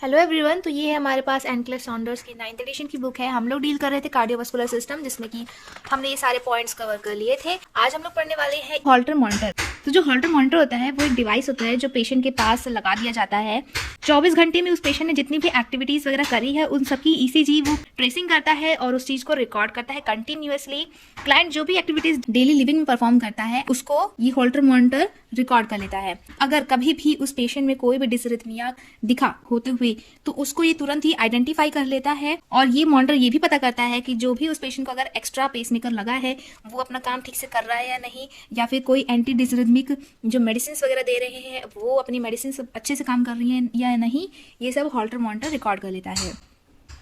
Hello everyone. तो ये है हमारे पास एनक्लेव सॉन्डर्स की 9th एडिशन की बुक है। हम लोग डील कर रहे थे कार्डियोवास्कुलर सिस्टम, जिसमें कि हमने ये सारे पॉइंट्स कवर कर लिए थे। आज हम लोग पढ़ने वाले हैं हॉल्टर मॉनिटर। तो जो हॉल्टर मॉनिटर होता है वो एक डिवाइस होता है जो पेशेंट के पास लगा दिया जाता है। 24 घंटे में उस पेशेंट ने जितनी भी एक्टिविटीज वगैरह करी है उन सबकी ईसीजी वो ट्रेसिंग करता है और उस चीज को रिकॉर्ड करता है कंटिन्यूअसली। क्लाइंट जो भी एक्टिविटीज डेली लिविंग में परफॉर्म करता है उसको ये हॉल्टर मॉनिटर रिकॉर्ड कर लेता है। अगर कभी भी उस पेशेंट में कोई भी डिसरिथमिया दिखा होते हुए तो उसको ये तुरंत ही आइडेंटिफाई कर लेता है। और ये मॉनिटर ये भी पता करता है कि जो भी उस पेशेंट को अगर एक्स्ट्रा पेसमेकर लगा है वो अपना काम ठीक से कर रहा है या नहीं, या फिर कोई एंटी डिसरिथमिक जो मेडिसिन वगैरह दे रहे हैं वो अपनी मेडिसिन अच्छे से काम कर रही है या नहीं, ये सब हॉल्टर मॉनिटर रिकॉर्ड कर लेता है।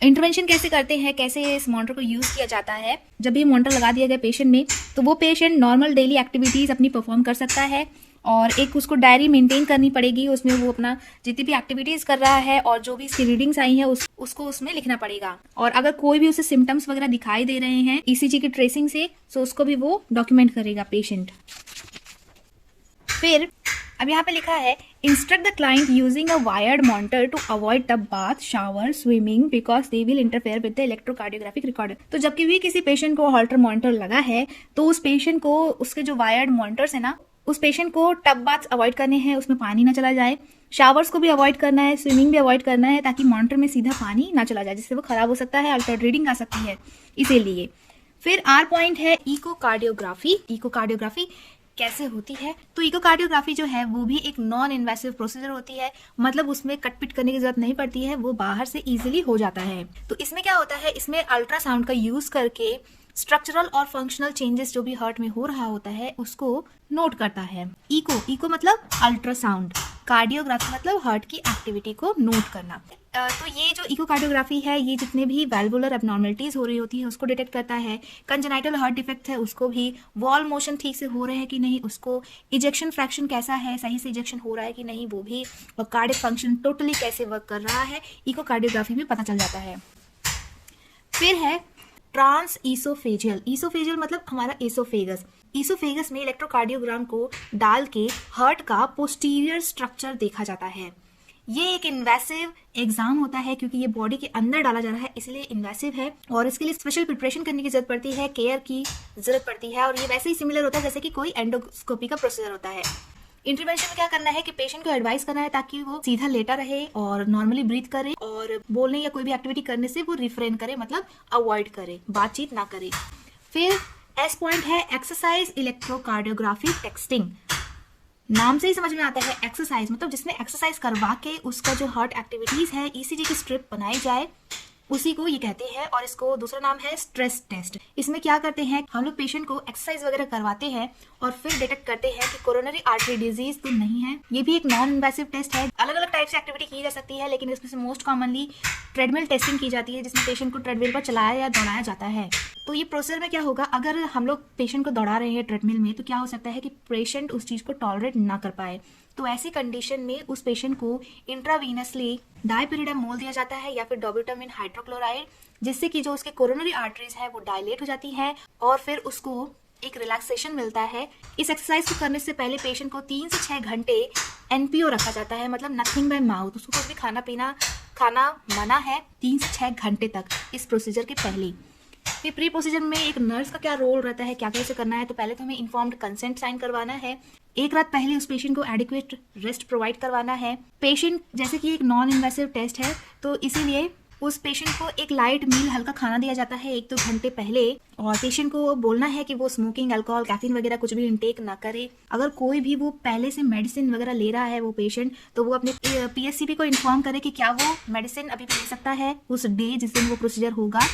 इंटरवेंशन कैसे करते हैं, कैसे इस मॉनिटर को यूज किया जाता है। जब भी मॉनिटर लगा दिया गया पेशेंट में तो वो पेशेंट नॉर्मल डेली एक्टिविटीज अपनी परफॉर्म कर सकता है और एक उसको डायरी मेंटेन करनी पड़ेगी। उसमें वो अपना जितनी भी एक्टिविटीज कर रहा है और जो भी इसकी रीडिंग्स आई हैं उसको उसमें लिखना पड़ेगा। और अगर कोई भी उसे सिम्टम्स वगैरह दिखाई दे रहे हैं ईसीजी की ट्रेसिंग से तो उसको भी वो डॉक्यूमेंट करेगा पेशेंट। फिर अब यहाँ पे लिखा है instruct the client using a wired monitor to avoid tub bath, shower, swimming because they will interfere with the electrocardiographic recorder. तो जबकि भी किसी पेशेंट को हॉल्टर मॉनिटर लगा है तो उस पेशेंट को उसके जो वायर्ड मॉनिटर्स है ना, उस पेशेंट को टब बाथ अवॉइड करने हैं, उसमें पानी ना चला जाए, शावर्स को भी अवॉइड करना है, स्विमिंग भी अवॉइड करना है ताकि मॉनिटर में सीधा पानी ना चला जाए जिससे वो खराब हो सकता है, अल्टर्ड रीडिंग आ सकती है इसीलिए। फिर आर पॉइंट है इकोकार्डियोग्राफी। इकोकार्डियोग्राफी कैसे होती है? तो इकोकार्डियोग्राफी जो है वो भी एक नॉन इन्वेसिव प्रोसीजर होती है, मतलब उसमें कटपिट करने की जरूरत नहीं पड़ती है, वो बाहर से इजीली हो जाता है। तो इसमें क्या होता है, इसमें अल्ट्रासाउंड का यूज करके स्ट्रक्चरल और फंक्शनल चेंजेस जो भी हार्ट में हो रहा होता है उसको नोट करता है। इको मतलब अल्ट्रासाउंड, कार्डियोग्राफी मतलब हार्ट की एक्टिविटी को नोट करना। तो ये जो इकोकार्डियोग्राफी है ये जितने भी वैल्वुलर एबनॉर्मलिटीज हो रही होती है उसको डिटेक्ट करता है, कंजेनाइटल हार्ट डिफेक्ट है उसको भी, वॉल मोशन ठीक से हो रहे हैं कि नहीं उसको, इजेक्शन फ्रैक्शन कैसा है, सही से इजेक्शन हो रहा है कि नहीं वो भी, और कार्डियक फंक्शन टोटली कैसे वर्क कर रहा है इकोकार्डियोग्राफी में पता चल जाता है। फिर है ट्रांस ईसोफेजियल। ईसोफेजियल मतलब हमारा एसोफेगस। ईसोफेगस में इलेक्ट्रोकार्डियोग्राम को डाल के हार्ट का पोस्टीरियर स्ट्रक्चर देखा जाता है। ये एक इन्वेसिव एग्जाम होता है क्योंकि ये बॉडी के अंदर डाला जा रहा है इसलिए इन्वेसिव है और इसके लिए स्पेशल प्रिपरेशन करने की जरूरत पड़ती है, केयर की जरूरत पड़ती है। और ये वैसे ही सिमिलर होता है जैसे कि कोई एंडोस्कोपी का प्रोसीजर होता है। इंटरवेंशन में क्या करना है कि पेशेंट को एडवाइस करना है ताकि वो सीधा लेटा रहे और नॉर्मली ब्रीथ करे और बोलने या कोई भी एक्टिविटी करने से वो रिफ्रेन करे, मतलब अवॉइड करे, बातचीत ना करे। फिर एस पॉइंट है एक्सरसाइज इलेक्ट्रोकार्डियोग्राफी टेक्सटिंग। नाम से ही समझ में आता है एक्सरसाइज मतलब जिसमें एक्सरसाइज करवा के उसका जो हार्ट एक्टिविटीज है ईसीजी की स्ट्रिप बनाई जाए उसी को ये कहते हैं। और इसको दूसरा नाम है स्ट्रेस टेस्ट। इसमें क्या करते हैं, हम लोग पेशेंट को एक्सरसाइज वगैरह करवाते हैं और फिर डिटेक्ट करते हैं कि कोरोनरी आर्टरी डिजीज तो नहीं है। ये भी एक नॉन इन्वेसिव टेस्ट है। अलग अलग टाइप से एक्टिविटी की जा सकती है लेकिन इसमें से मोस्ट कॉमनली ट्रेडमिल टेस्टिंग की जाती है जिसमें पेशेंट को ट्रेडमिल पर चलाया या दौड़ाया जाता है। तो ये प्रोसेस में क्या होगा, अगर हम लोग पेशेंट को दौड़ा रहे हैं ट्रेडमिल में तो क्या हो सकता है कि पेशेंट उस चीज को टॉलरेट ना कर पाए। तो ऐसी कंडीशन में उस पेशेंट को इंट्रावीनसली डायपिरिडामोल दिया जाता है या फिर डोब्यूटामिन हाइड्रोक्लोराइड, जिससे कि जो उसके कोरोनरी आर्टरीज है वो डायलेट हो जाती है और फिर उसको एक रिलैक्सेशन मिलता है। इस एक्सरसाइज को करने से पहले पेशेंट को 3 से 6 घंटे एनपीओ रखा जाता है, मतलब नथिंग बाय माउथ। उसको कुछ भी खाना मना है 3 से 6 घंटे तक इस प्रोसीजर के पहले। फिर प्री प्रोसीजर में एक नर्स का क्या रोल रहता है, क्या कैसे करना है। तो पहले तो हमें इन्फॉर्म्ड कंसेंट साइन करवाना है, एक रात पहले उस पेशेंट को एडिक्वेट रेस्ट प्रोवाइड करवाना है। पेशेंट जैसे कि एक नॉन इन्वेसिव टेस्ट है तो इसीलिए उस पेशेंट को एक लाइट मील हल्का खाना दिया जाता है 1-2 घंटे पहले। और पेशेंट को बोलना है कि वो स्मोकिंग, अल्कोहल, कैफीन वगैरह कुछ भी इंटेक ना करे। अगर कोई भी वो पहले से मेडिसिन वगैरह ले रहा है वो पेशेंट तो वो अपने पीएससीपी को इन्फॉर्म करे कि क्या वो मेडिसिन अभी भी ले सकता है उस डे जिस दिन वो प्रोसीजर होगा।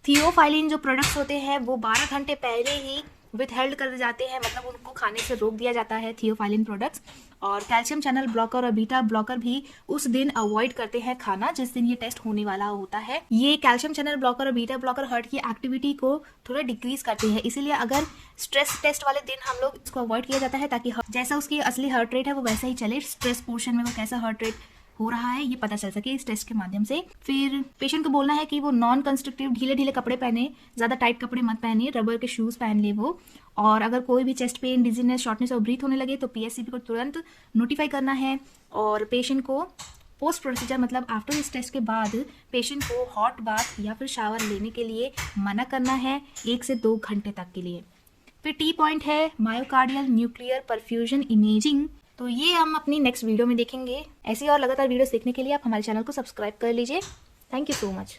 थियोफाइलिन जो प्रोडक्ट्स होते हैं वो 12 घंटे पहले ही विथहेल्ड कर जाते हैं, मतलब उनको खाने से रोक दिया जाता है थियोफाइलिन प्रोडक्ट्स। और कैल्शियम चैनल ब्लॉकर और बीटा ब्लॉकर भी उस दिन अवॉइड करते हैं खाना जिस दिन ये टेस्ट होने वाला होता है। ये कैल्शियम चैनल ब्लॉकर और बीटा ब्लॉकर हार्ट की एक्टिविटी को थोड़ा डिक्रीज करते हैं, इसीलिए अगर स्ट्रेस टेस्ट वाले दिन हम लोग इसको अवॉइड किया जाता है ताकि जैसा उसकी असली हार्ट रेट है वो वैसा ही चले, स्ट्रेस पोर्शन में वो कैसा हार्ट रेट हो रहा है ये पता चल सके इस टेस्ट के माध्यम से। फिर पेशेंट को बोलना है कि वो नॉन कंस्ट्रक्टिव ढीले कपड़े पहने, ज्यादा टाइट कपड़े मत पहने, रबर के शूज पहन ले वो। और अगर कोई भी चेस्ट पेन, डिजीनेस, शॉर्टनेस और ब्रीथ होने लगे तो पीएससीपी को तुरंत नोटिफाई करना है और पेशेंट को पोस्ट प्रोसीजर मतलब आफ्टर इस टेस्ट के बाद पेशेंट को हॉट बाथ या फिर शावर लेने के लिए मना करना है 1 से 2 घंटे तक के लिए। फिर टी पॉइंट है मायोकार्डियल न्यूक्लियर परफ्यूजन इमेजिंग। तो ये हम अपनी नेक्स्ट वीडियो में देखेंगे। ऐसी और लगातार वीडियोस देखने के लिए आप हमारे चैनल को सब्सक्राइब कर लीजिए। Thank you so much.